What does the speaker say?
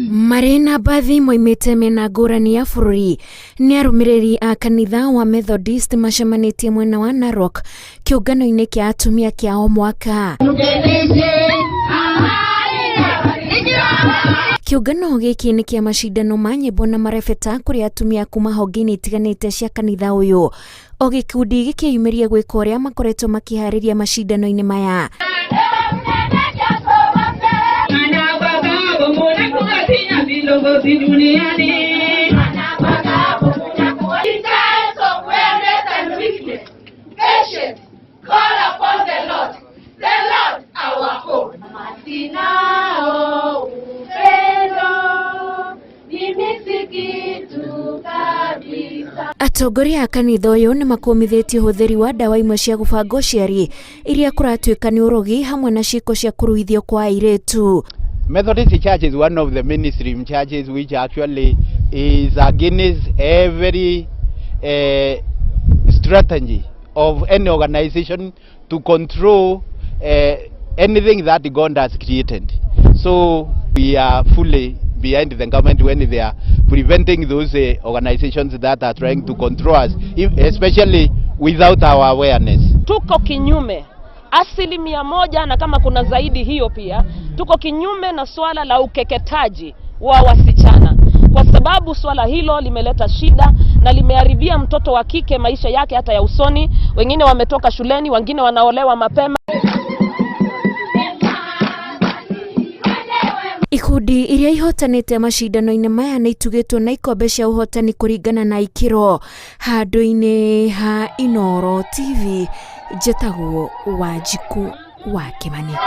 Marina bathi moimite mena ngũrani ya bũrũri nĩ arũmĩrĩri a kanitha wa methodist macemanĩtie mwena wa Narok kĩũngano-inĩ kĩa atumia kĩa o mwaka. Kĩũngano gĩkĩ nĩ kĩa macindano ma nyĩmbo na marebeta kũrĩ atumia kuma honge-inĩ itiganĩte cia kanitha ũyũ. O gĩkundi gĩkĩyumĩria gwĩka ũrĩa makoretwo makĩharĩria macindano-inĩ maya. Atongoria a kanitha ũyũ nĩ makũmithĩtie ũhũthĩri wa ndawa imwe cia gũbanga ũciari iria kũratuĩka nĩ ũrogi hamwe na ciĩko cia kũruithio kwa airĩtu. Methodist Church is one of the mainstream churches which actually is against every strategy of any organization to control anything that God has created. So we are fully behind the government when they are preventing those organizations that are trying to control us, especially without our awareness. Tuko kinyume 100%, na kama kuna zaidi hiyo pia, tuko kinyume na swala la ukeketaji wa wasichana, kwa sababu swala hilo limeleta shida na limeharibia mtoto wa kike maisha yake hata ya usoni. Wengine wametoka shuleni, wengine wanaolewa mapema. Ikundi iria ihotanĩte macindano-inĩ maya nĩ itugĩtwo na ikombe cia ũhotani kũringana na ikĩro. Handũ-inĩ ha Inooro TV, njĩtagwo Wanjiku wa Kĩmani.